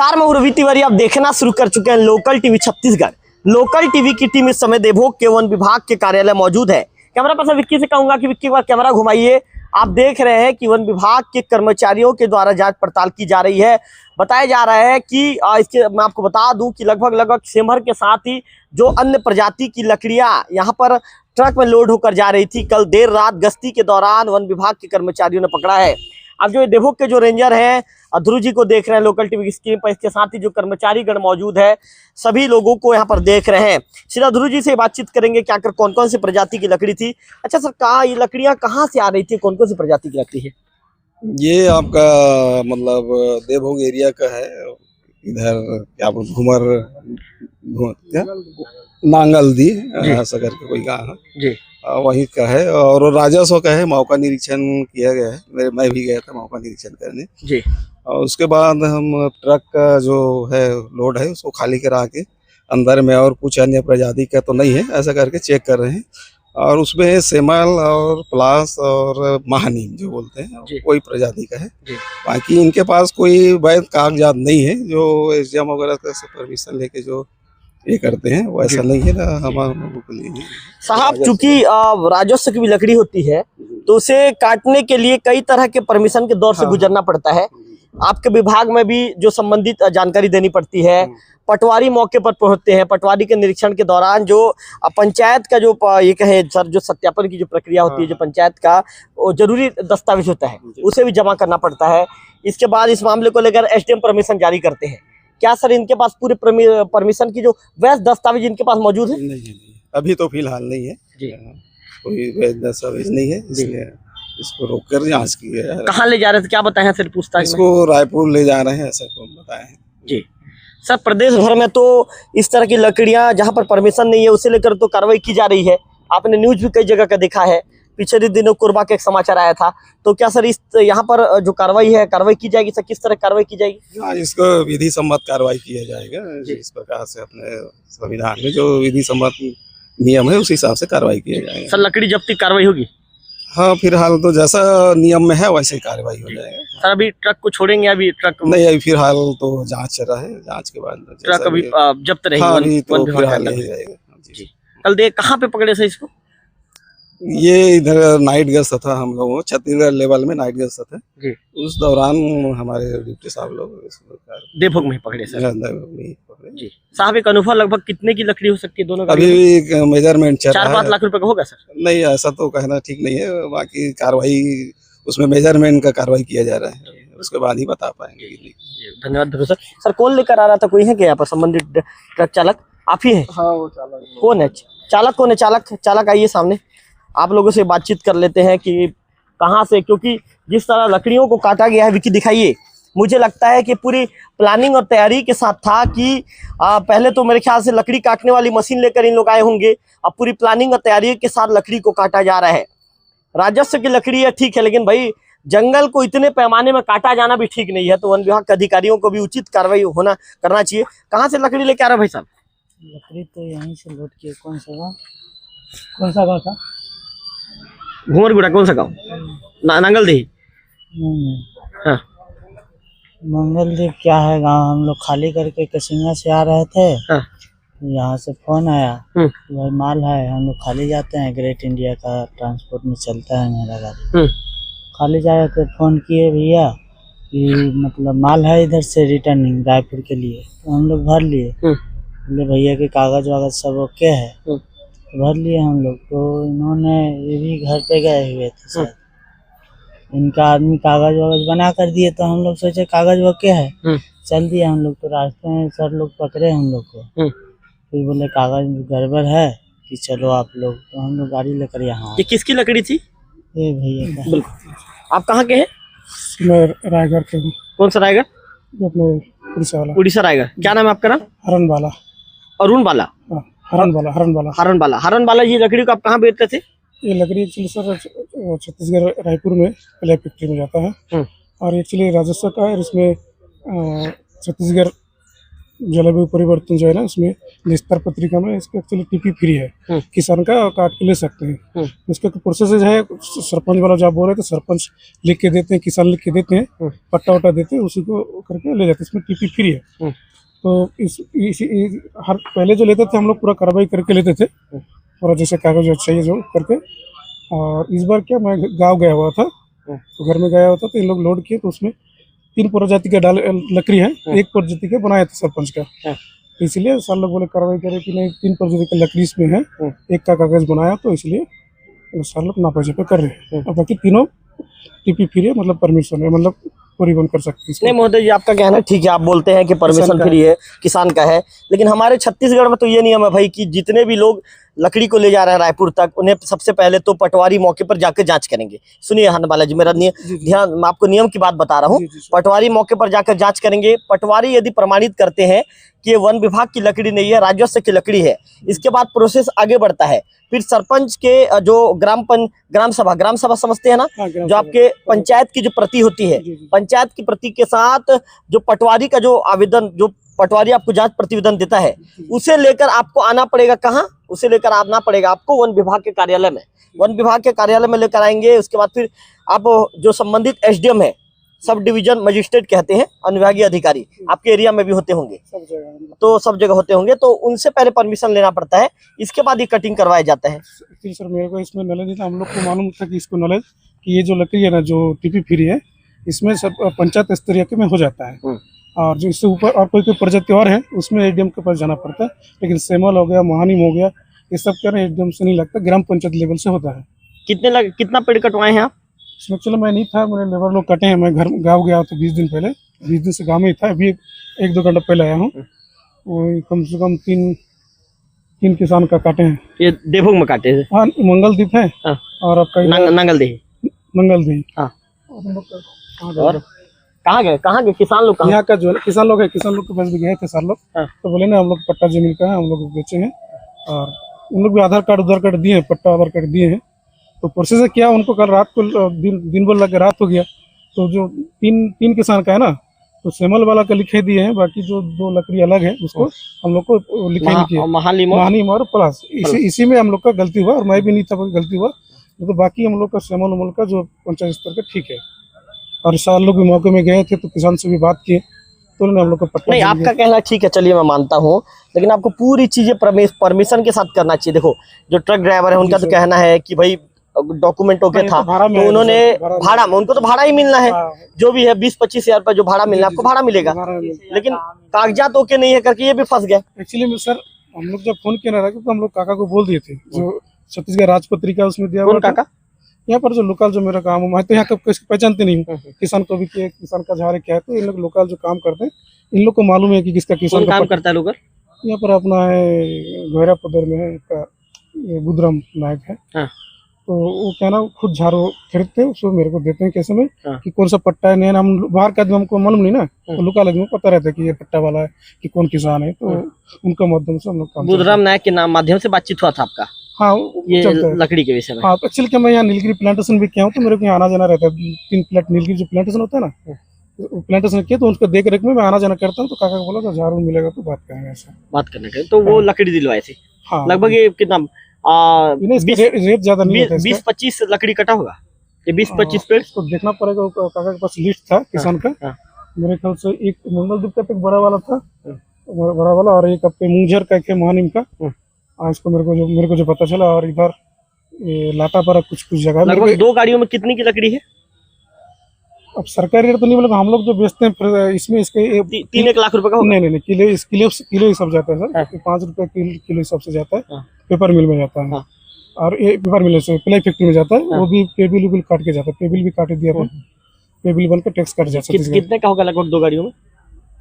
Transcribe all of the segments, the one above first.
नमस्कार, मैं रवि तिवारी। आप देखना शुरू कर चुके हैं local TV Chhattisgarh. Local TV की टीम इस समय देवभोग के वन विभाग के कार्यालय मौजूद है। कैमरा पर्सन विक्की से कहूंगा कि विक्की एक बार कैमरा घुमाइए। आप देख रहे हैं कि वन विभाग के कर्मचारियों के द्वारा जांच पड़ताल की जा रही है। बताया जा रहा है कि इसके मैं आपको बता दूं कि लगभग सेमर के साथ ही जो अन्य प्रजाति की लकड़ियां यहाँ पर ट्रक में लोड होकर जा रही थी, कल देर रात गश्ती के दौरान वन विभाग के कर्मचारियों ने पकड़ा है। अब जो देवभोग के जो रेंजर हैं ध्रुव जी को देख रहे हैं लोकल टीवी की स्क्रीन पर, इसके साथ ही जो कर्मचारी गण मौजूद है सभी लोगों को यहाँ पर देख रहे हैं। सीधा ध्रुव जी से बातचीत करेंगे कि आखिर कौन कौन सी प्रजाति की लकड़ी थी। अच्छा सर, कहाँ ये लकड़ियाँ कहाँ से आ रही थी, कौन कौन सी प्रजाति की लकड़ी है? ये आपका मतलब देवभोग एरिया का है। इधर क्या घूमर नांगलदी ऐसा करके कोई गाँव है जी, वही का है। और राजस्व का है, मौका निरीक्षण किया गया है। मैं भी गया था मौका निरीक्षण करने जी। और उसके बाद हम ट्रक का जो है लोड है उसको खाली करा के अंदर में और कुछ अन्य प्रजाति का तो नहीं है ऐसा करके चेक कर रहे हैं। और उसमें सेमल और प्लास और महानीम जो बोलते हैं कोई प्रजाति का है। बाकी इनके पास कोई वैध कागजात नहीं है जो एसडीएम वगैरह से परमिशन लेके जो ये करते हैं वो ऐसा नहीं है ना हमारे लोगों के लिए। साहब, चूंकि राजस्व की भी लकड़ी होती है तो उसे काटने के लिए कई तरह के परमिशन के दौर से गुजरना पड़ता है। आपके विभाग में भी जो संबंधित जानकारी देनी पड़ती है। पटवारी मौके पर पहुंचते हैं, पटवारी के निरीक्षण के दौरान जो पंचायत का जो ये कहे सर जो सत्यापन की जो प्रक्रिया होती है, जो पंचायत का वो जरूरी दस्तावेज होता है उसे भी जमा करना पड़ता है। इसके बाद इस मामले को लेकर एसडीएम परमिशन जारी करते हैं। क्या सर इनके पास पूरे परमिशन की जो वैध दस्तावेज इनके पास मौजूद है? नहीं, अभी तो फिलहाल नहीं है जी। कोई वैध दस्तावेज नहीं है, इसलिए इसको रोककर जांच की है। कहाँ ले जा रहे थे, क्या बताए हैं सर पूछताछ? इसको रायपुर ले जा रहे हैं ऐसा को बताया है जी। सर, प्रदेश भर में तो इस तरह की लकड़ियां जहां पर परमिशन नहीं है उसे लेकर तो कार्रवाई की जा रही है। आपने न्यूज भी कई जगह का देखा है। पिछले दिनों कोरबा का एक समाचार आया था। तो क्या सर इस यहाँ पर जो कार्रवाई है कार्रवाई की जाएगी सर? किस तरह कार्रवाई की जाएगी? हाँ, इसको विधि सम्मत कार्रवाई किया जाएगा। इस प्रकार से अपने संविधान में जो विधि सम्मत नियम है उस हिसाब से कार्रवाई किया जाएगा। सर, लकड़ी जब्ती कार्रवाई होगी? हाँ, फिलहाल तो जैसा नियम में है वैसे ही कार्रवाई हो जाएगा। सर, अभी ट्रक को छोड़ेंगे? अभी ट्रक नहीं, अभी फिलहाल तो जांच चल रहा है। जांच के बाद ट्रक अभी जब्त रहेगी। हाँ, अभी तो फिलहाल नहीं रहेगा जी। कल कहाँ पे पकड़े सर इसको? ये इधर नाइट गश्त था, हम लोग छत्तीसगढ़ लेवल में नाइट गश्त था जी। उस दौरान हमारे डिप्टी साहब लोग देवभोग में पकड़े सर। जी साहब, एक अनुभव लगभग कितने की लकड़ी हो सकती है दोनों? अभी मेजरमेंट 4-5 लाख रुपए का होगा सर? नहीं, ऐसा तो कहना ठीक नहीं है। बाकी कार्रवाई उसमें मेजरमेंट का कार्रवाई किया जा रहा है, उसके बाद ही बता पाएंगे। धन्यवाद सर। सर, कौन लेकर आ रहा था? कोई है क्या यहाँ पर संबंधित ट्रक चालक? आप ही है? हाँ, वो चालक। कौन है चालक? कौन है चालक? आइए सामने, आप लोगों से बातचीत कर लेते हैं कि कहाँ से, क्योंकि जिस तरह लकड़ियों को काटा गया है, विकी दिखाइए। मुझे लगता है कि पूरी प्लानिंग और तैयारी के साथ था कि पहले तो मेरे ख्याल से लकड़ी काटने वाली मशीन लेकर इन लोग आए होंगे। अब पूरी प्लानिंग और तैयारी के साथ लकड़ी को काटा जा रहा है। राजस्व की लकड़ी है ठीक है, लेकिन भाई जंगल को इतने पैमाने में काटा जाना भी ठीक नहीं है। तो वन विभाग के अधिकारियों को भी उचित कार्रवाई करना चाहिए। कहाँ से लकड़ी लेके आ रहे भाई साहब? लकड़ी तो यहीं से लोड किए। कौन सा गाँव था? घूमरगुड़ा। कौन सा गाँव? नांगलदेही। हाँ, मंगलदेव क्या है गांव? हम लोग खाली करके कसिंगा से आ रहे थे। हाँ। यहाँ से फोन आया भाई माल है। हम लोग खाली जाते हैं, ग्रेट इंडिया का ट्रांसपोर्ट में चलता है मेरा गाड़ी। खाली जा रहे थे, फोन किए भैया कि मतलब माल है इधर से रिटर्निंग रायपुर के लिए। तो हम लोग भर लिए। बोले भैया के कागज वागज सब ओके है, भर लिए हम लोग। तो इन्होंने ये भी घर पे गए हुए थे शायद, इनका आदमी कागज वागज बना कर दिए। तो हम लोग सोचे कागज ओके है, चल दिए हम लोग। तो रास्ते में सर लोग पकड़े हम लोग को। फिर बोले कागज गड़बड़ है कि चलो आप लोग। तो हम लोग गाड़ी लेकर यहाँ। ये किसकी लकड़ी थी? ये भैया का। आप कहाँ के हैं? मैं रायगढ़ के हूँ। कौन सा रायगढ़? उड़ीसा वाला। उड़ीसा रायगढ़। क्या नाम है आपका? नाम? हरनबाला। अरुण बाला। हरन बाला जी, लकड़ी को आप कहाँ बेचते थे? ये लकड़ी एक्चुअली सर छत्तीसगढ़ रायपुर में प्ले फैक्ट्री में जाता है। और एक्चुअली राजस्व का है। इसमें छत्तीसगढ़ जलवायु परिवर्तन जो है ना उसमें निस्तार पत्रिका में इसका एक्चुअली टीपी फ्री है, किसान का काट के ले सकते हैं। इसका प्रोसेस है, सरपंच वाला जो आप बोल रहे थे, सरपंच लिख के देते हैं, किसान लिख के देते हैं, पट्टा वट्टा देते हैं, उसी को करके ले जाते हैं। इसमें टीपी फ्री है। तो हर पहले जो लेते थे हम लोग पूरा कार्रवाई करके लेते थे, पूरा जैसे कागज चाहिए जो करके। और इस बार क्या, मैं गाँव गया हुआ था, तो घर में गया हुआ था, तो इन लोग लोड किए, तो उसमें 3 प्रजाति का लकड़ी है, 1 प्रजाति का बनाया था सरपंच का। तो इसलिए सर लोग बोले कार्रवाई करे कि नहीं, 3 प्रजाति का लकड़ी इसमें है, 1 का कागज बनाया, तो इसलिए सर लोग नापाजे पे कर रहे हैं। और बाकी तीनों टीपी फ्री है, मतलब परमिशन है, मतलब परिवहन कर सकते हैं। नहीं महोदय जी, आपका कहना ठीक है, आप बोलते हैं कि परमिशन फ्री है, किसान का है, लेकिन हमारे छत्तीसगढ़ में तो ये नियम है भाई कि जितने भी लोग लकड़ी को ले जा रहे हैं रायपुर तक, उन्हें सबसे पहले तो पटवारी मौके पर जाकर जांच करेंगे। सुनिए हनबाला जी, मेरा ध्यान, मैं आपको नियम की बात बता रहा हूँ। पटवारी मौके पर जाकर जांच करेंगे। पटवारी यदि प्रमाणित करते हैं कि ये वन विभाग की लकड़ी नहीं है, राजस्व की लकड़ी है, इसके बाद प्रोसेस आगे बढ़ता है। फिर सरपंच के जो ग्राम सभा समझते हैं ना, जो आपके पंचायत की जो प्रति होती है, पंचायत की प्रति के साथ जो पटवारी का जो आवेदन, जो पटवारी आपको जांच प्रतिवेदन देता है, उसे लेकर आपको आना पड़ेगा। कहाँ उसे लेकर आना पड़ेगा? आपको वन विभाग के कार्यालय में। वन विभाग के कार्यालय में लेकर आएंगे। उसके बाद फिर आप जो संबंधित एसडीएम है, सब डिवीजन मजिस्ट्रेट कहते हैं, अनुविभागीय अधिकारी आपके एरिया में भी होते होंगे, तो सब जगह होते होंगे, तो उनसे पहले परमिशन लेना पड़ता है, इसके बाद ये कटिंग करवाया जाता है। सर मेरे को इसमें नॉलेज नहीं था, हम लोग को मालूम था कि इसको नॉलेज कि ये जो लकड़ी है ना, जो टीपी फ्री है, इसमें सब पंचायत स्तरीय के में हो जाता है। और जो इससे ऊपर और कोई प्रजाति और है, उसमें एडीएम के पास जाना पड़ता है। लेकिन सेमल हो गया, महानीम हो गया, ये सब क्या है, एडीएम से नहीं लगता, ग्राम पंचायत लेवल से होता है। कितना पेड़ कटवाए हैं आप? इसमें चलो मैं नहीं था, मैंने लेबर लोग कटे हैं। मैं गाँव गया था 20 दिन पहले, 20 दिन से गाँव में ही था, अभी 1-2 घंटा पहले आया हूँ। वो कम से कम 3 किसान का काटे हैं। ये देवभोग में काटे हैं? हाँ, मंगलदीप है और आपका नंगलदेही। और कहाँ गए किसान लोग? यहाँ का जो किसान लोग है, किसान लोग के पास भी गए थे सर लोग, तो बोले ना हम लोग पट्टा जमीन का है, हम लोग बेचेंगे। और उन लोग भी आधार कार्ड दिए हैं, पट्टा आधार कार्ड दिए हैं। तो प्रोसेस क्या, उनको कल रात को दिन भर लग रात हो गया। तो जो 3 किसान का है ना, तो सेमल वाला का लिखे दिए हैं, बाकी जो 2 लकड़ी अलग है उसको हम लोग को लिखे नहीं किया, महानीम और प्लस। इसी में हम लोग का गलती हुआ, और मैं भी नहीं था, गलती हुआ। तो बाकी हम लोग का सेमल उमल का जो पंचायत स्तर का ठीक है। और साल लोग भी मौके में गए थे, तो किसान से भी बात किए, तो उन्होंने हम लोग को पट्टा। नहीं, आपका कहना ठीक है, चलिए मैं मानता हूँ, लेकिन आपको पूरी चीजें परमिशन के साथ करना चाहिए। देखो जो ट्रक ड्राइवर है, उनका तो कहना है कि भाई डॉक्यूमेंट ओके था, तो उन्होंने भाड़ा में, उनको तो भाड़ा ही मिलना है, जो भी है 20-25 हजार रुपये जो भाड़ा मिलना है, आपको भाड़ा मिलेगा। लेकिन कागजात ओके नहीं है करके ये भी फंस गए। एक्चुअली सर हम लोग जब फोन किया ना, तो हम लोग काका को बोल दिए थे, जो छत्तीसगढ़ राजपत्रिका उसमें दिया हुआ काका, यहाँ पर जो लोकल जो मेरा काम है, मैं तो यहाँ का पहचानते नहीं हूँ, किसान को भी किया, किसान का झारे क्या है, तो इन लोग लोकल जो काम करते हैं, इन लोग को मालूम है कि किसका किसान काम करता है। लोकल यहाँ पर अपना है घोरा पदर में है, बुधराम नायक है। तो वो क्या ना, खुद झाड़ू खरीदते हैं, उसको मेरे को देते हैं कैसे में कि कौन सा पट्टा है। नहीं, हम बाहर का आदमी हमको मालूम नहीं ना, तो लोकल आदमी को पता रहता है कि ये पट्टा वाला है, कि कौन किसान है। तो उनका माध्यम से हम लोग बुधराम नायक के नाम माध्यम से बातचीत हुआ था आपका? हाँ, ये लकड़ी के विषय में। हाँ, तो एक्चुअली क्या, मैं यहाँ नीलगिरी प्लांटेशन भी किया हूँ, तो मेरे को यहाँ आना जाना रहता है। 3 नीलगिरी जो प्लांटेशन होता है ना, प्लांटेशन किया, तो उसका देख रेख में मैं आना जाना करता हूँ। तो काका को बोला तो झाड़ू मिलेगा तो बात करेंगे, ऐसा बात करने के। तो वो लकड़ी दिलवाए थे? हाँ, लगभग ये कितना रेट ज्यादा नहीं होता है, 20-25 लकड़ी कटा होगा, ये 20-25 पेड़। तो देखना पड़ेगा, काका के पास लिस्ट था किसान का। मेरे ख्याल से एक मंगलदीप का एक बड़ा वाला था, बड़ा वाला, और एक अपने मुंगझर का, एक महानीम का। इसको मेरे को जो पता चला। और इधर लाटापारा कुछ जगह, लगभग 2 गाड़ियों में कितनी की लकड़ी है? अब सरकारी रेट तो नहीं, मतलब हम लोग जो बेचते हैं फिर इसमें इसके 3-1 लाख रुपए का होगा? नहीं, किलो ही सब जाता है सर। 5 रुपए किलो सबसे जाता है, पेपर मिल में जाता है। और ये पेपर मिल से प्लाई फैक्ट्री में जाता है, वो भी पेबिल काट के जाता है, पेबिल भी काट दिया, पेबिल बन के टैक्स काट जाता है। कितने का होगा लगभग 2 गाड़ियों में?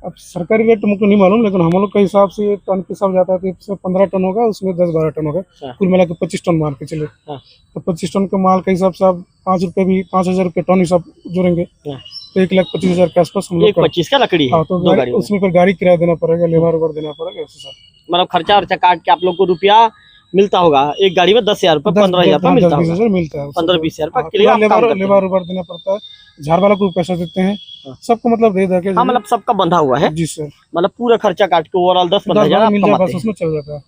अब सरकारी रेट मुझको नहीं मालूम, लेकिन हम लोग के हिसाब से टन के हिसाब जाता है, तो 15 टन होगा, उसमें 10-12 टन होगा, कुल मिला के 25 टन मान के चले। तो 25 टन के माल के हिसाब से आप 5 रुपए भी 5,000 रुपये टन हिसाब जोड़ेंगे, तो 1,25,000 के आसपास हम लोग 25 का लकड़ी है। तो उसमें फिर गाड़ी किराया देना पड़ेगा, लेबर वेबर देना पड़ेगा, ऐसे सब मतलब खर्चा काट के आप लोग को रुपया मिलता होगा एक गाड़ी में 10,000 रुपये 15,000 रुपये मिलता होगा, 20,000 मिलता है 15-20,000 रुपये हाँ, के लिए पूरा आप काम करते हैं। लेबर उबर देना पड़ता है, झाड़ वाला को भी पैसा देते हैं, सबको मतलब दे दे के हाँ मतलब सबका बंधा हुआ है, जी सर, मतलब पूरा खर्चा काट के ओवरऑल 10-15,000 10-12 आप मिल जाए कमाते बस हैं। उसमें चल जाता है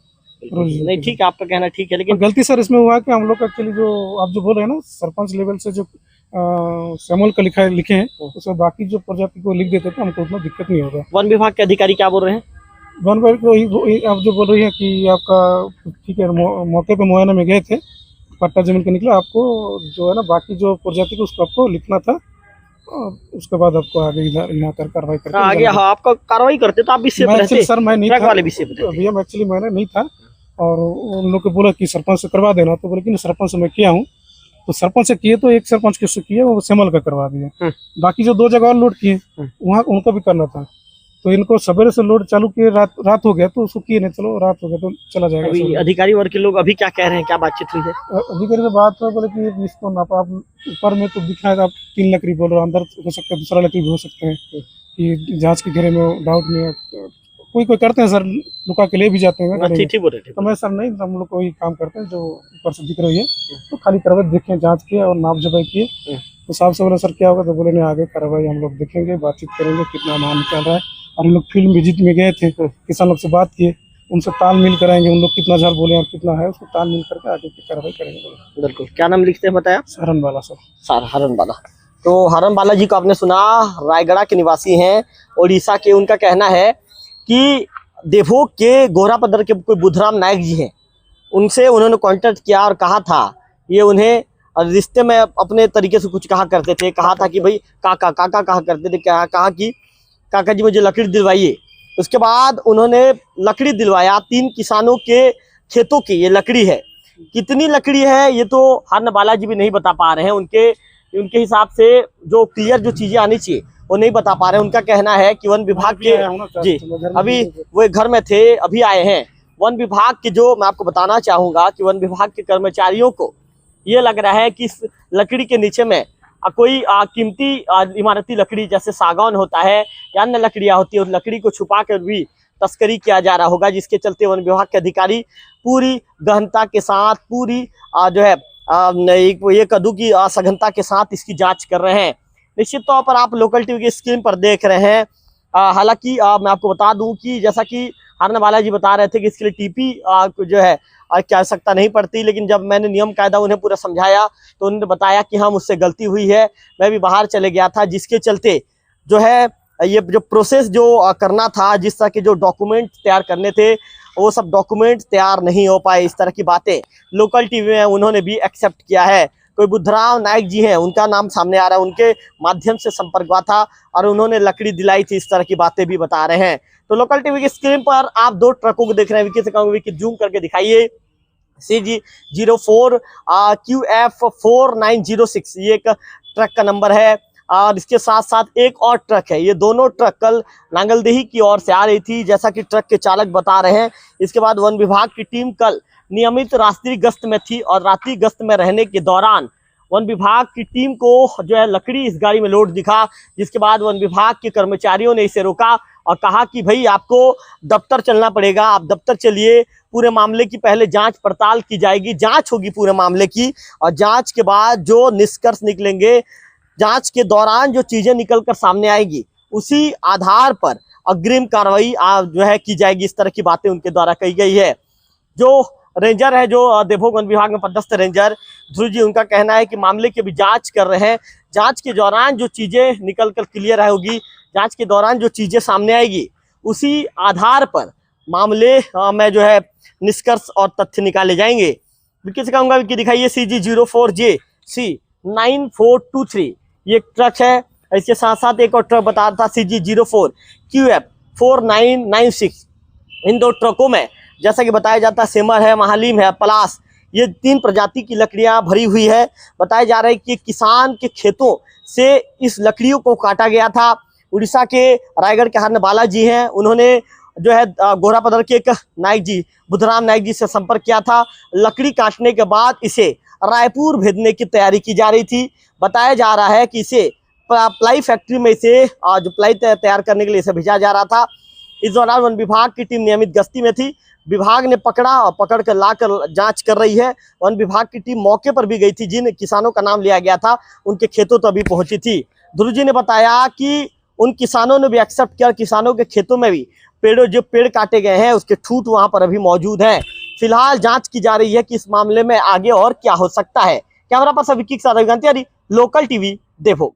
रोज। नहीं ठीक है, आपका कहना ठीक है, लेकिन गलती सर इसमें हुआ है कि हम लोग एक्चुअली जो आप जो बोल रहे हैं ना सरपंच लेवल से जो सैमुअल का लिखे हैं उसमें बाकी जो प्रजाति को लिख देते थे हमको उतना दिक्कत नहीं होगा। वन विभाग के अधिकारी क्या बोल रहे हैं? वन विभाग को आप जो बोल रही हैं कि आपका ठीक है, मौके पे मुआयना में गए थे, पट्टा जमीन का निकला, आपको जो है ना बाकी जो प्रजाति को उसको आपको लिखना था, और उसके बाद आपको आगे यहाँ कर कार्रवाई करके आगे हाँ आपका कार्रवाई करते तो आप भी सेफ रहते, सर मैं नहीं ट्रक था, वाले भी सेफ रहते। भैया एक्चुअली मैंने नहीं था, और उन लोग को बोला कि सरपंच से करवा देना, तो बोले कि नहीं सरपंच से मैं किया हूँ, तो सरपंच से किए तो एक सरपंच के किए वो सेमल का करवा दिए, बाकी जो 2 जगह और लोड किए वहाँ उनका भी करना था, तो इनको सवेरे से लोड चालू किए, रात हो गया तो उसको किए नहीं, चलो रात हो गया तो चला जाएगा। अभी अधिकारी वर्ग के लोग अभी क्या कह रहे हैं, क्या बातचीत हुई है? अधिकारी से बात है, बोले कि इसको नापा आप ऊपर में तो दिख रहा है आप 3 लकड़ी बोल रहे हो, अंदर हो सकता है दूसरा लकड़ी भी हो सकते हैं, कि जांच के घेरे में डाउट में कोई करते हैं सर, लुका के लिए भी जाते हैं गाड़ी में। ठीक बोल रहे थे। तो मैं सर नहीं, हम लोग कोई काम करते हैं जो ऊपर से दिख रही है, तो खाली कार्रवाई देखें, जांच किए और नाप जबाई किए, तो साहब से बोले सर क्या होगा, तो बोले नहीं आगे कार्रवाई हम लोग देखेंगे, बातचीत करेंगे कितना माल निकल रहा है, और हम लोग फील्ड विजिट में गए थे, किसान लोग से बात किए, उनसे तालमेल कराएंगे, उन लोग कितना झाड़ बोले और कितना है उसको तालमेल करके आगे की कार्रवाई करेंगे। बिल्कुल, क्या नाम लिखते हैं बताया? हरन वाला सर। हरन बाला। तो हरन बाला जी को आपने सुना, रायगढ़ के निवासी हैं, उड़ीसा के। उनका कहना है कि देवभोग के गोरापदर के कोई बुधराम नायक जी हैं, उनसे उन्होंने कांटेक्ट किया और कहा था, ये उन्हें रिश्ते में अपने तरीके से कुछ कहा करते थे, कहा था कि भाई काका काका कहा करते थे, क्या कहा कि काका जी मुझे लकड़ी दिलवाइए। उसके बाद उन्होंने लकड़ी दिलवाया, 3 किसानों के खेतों की ये लकड़ी है। कितनी लकड़ी है ये तो हरन बाला जी भी नहीं बता पा रहे हैं, उनके हिसाब से जो क्लियर जो चीजें आनी चाहिए वो नहीं बता पा रहे हैं। उनका कहना है कि वन विभाग के जी अभी वो घर में थे, अभी आए हैं। वन विभाग के जो मैं आपको बताना चाहूंगा कि वन विभाग के कर्मचारियों को ये लग रहा है कि इस लकड़ी के नीचे में कोई कीमती इमारती लकड़ी जैसे सागौन होता है या अन्य लकड़ियां होती है, उस लकड़ी को छुपा कर भी तस्करी किया जा रहा होगा, जिसके चलते वन विभाग के अधिकारी पूरी गहनता के साथ, पूरी जो है ये कद्दू की सघनता के साथ इसकी जांच कर रहे हैं। निश्चित तौर पर आप लोकल टीवी की स्क्रीन पर देख रहे हैं। हालांकि मैं आपको बता दूं कि जैसा कि हरन बाला जी बता रहे थे कि इसके लिए टीपी जो है की आवश्यकता नहीं पड़ती, लेकिन जब मैंने नियम कायदा उन्हें पूरा समझाया तो उन्होंने बताया कि हाँ मुझसे गलती हुई है, मैं भी बाहर चले गया था, जिसके चलते जो है ये जो प्रोसेस जो करना था, जिस तरह के जो डॉक्यूमेंट तैयार करने थे वो सब डॉक्यूमेंट तैयार नहीं हो पाए। इस तरह की बातें लोकल टीवी में उन्होंने भी एक्सेप्ट किया है। कोई बुधराम नायक जी हैं, उनका नाम सामने आ रहा है, उनके माध्यम से संपर्क हुआ था और उन्होंने लकड़ी दिलाई थी, इस तरह की बातें भी बता रहे हैं। तो लोकल टीवी की स्क्रीन पर आप 2 ट्रकों को देख रहे हैं। विकी से कहूंगा विकी जूम करके दिखाइए। CG04 QF4906 ये एक ट्रक का नंबर है, और इसके साथ साथ एक और ट्रक है। ये दोनों ट्रक कल नांगलदेही की ओर से आ रही थी, जैसा कि ट्रक के चालक बता रहे हैं। इसके बाद वन विभाग की टीम कल नियमित रात्रि गश्त में थी, और रात्रि गश्त में रहने के दौरान वन विभाग की टीम को जो है लकड़ी इस गाड़ी में लोड दिखा, जिसके बाद वन विभाग के कर्मचारियों ने इसे रोका और कहा कि भाई आपको दफ्तर चलना पड़ेगा, आप दफ्तर चलिए, पूरे मामले की पहले जांच पड़ताल की जाएगी, जांच होगी पूरे मामले की, और जांच के बाद जो निष्कर्ष निकलेंगे, जांच के दौरान जो चीजें निकल कर सामने आएगी, उसी आधार पर अग्रिम कार्रवाई जो है की जाएगी। इस तरह की बातें उनके द्वारा कही गई है। जो रेंजर है, जो देवभोग वन विभाग में पदस्थ रेंजर ध्रुव जी, उनका कहना है कि मामले की भी जांच कर रहे हैं। जांच के दौरान जो चीजें निकल कर क्लियर होगी, जांच के दौरान जो चीजें सामने आएगी, उसी आधार पर मामले में जो है निष्कर्ष और तथ्य निकाले जाएंगे। विकी से कहूंगा विकी दिखाइए। CG04J9423 ये ट्रक है। इसके साथ साथ एक और ट्रक बता रहा था CG04 QF4996। इन 2 ट्रकों में जैसा कि बताया जाता है सेमर है, महालीम है, पलास, ये 3 प्रजाति की लकड़ियां भरी हुई है। बताया जा रहा है कि किसान के खेतों से इस लकड़ियों को काटा गया था। उड़ीसा के रायगढ़ के हरन बाला जी हैं, उन्होंने जो है गोरापदर के एक नायक जी बुधराम नायक जी से संपर्क किया था। लकड़ी काटने के बाद इसे रायपुर भेजने की तैयारी की जा रही थी। बताया जा रहा है कि इसे प्लाई फैक्ट्री में इसे जो प्लाई तैयार करने के लिए इसे भेजा जा रहा था। इस दौरान वन विभाग की टीम नियमित गश्ती में थी। विभाग ने पकड़ा और पकड़ कर लाकर जांच कर रही है। वन विभाग की टीम मौके पर भी गई थी, जिन किसानों का नाम लिया गया था उनके खेतों तो अभी पहुंची थी। ध्रुव जी ने बताया कि उन किसानों ने भी एक्सेप्ट किया, किसानों के खेतों में भी पेड़ काटे गए हैं उसके ठूंठ वहां पर अभी मौजूद हैं। फिलहाल जांच की जा रही है कि इस मामले में आगे और क्या हो सकता है। कैमरा पर्सन विक्की के साथ लोकल टीवी देवभोग।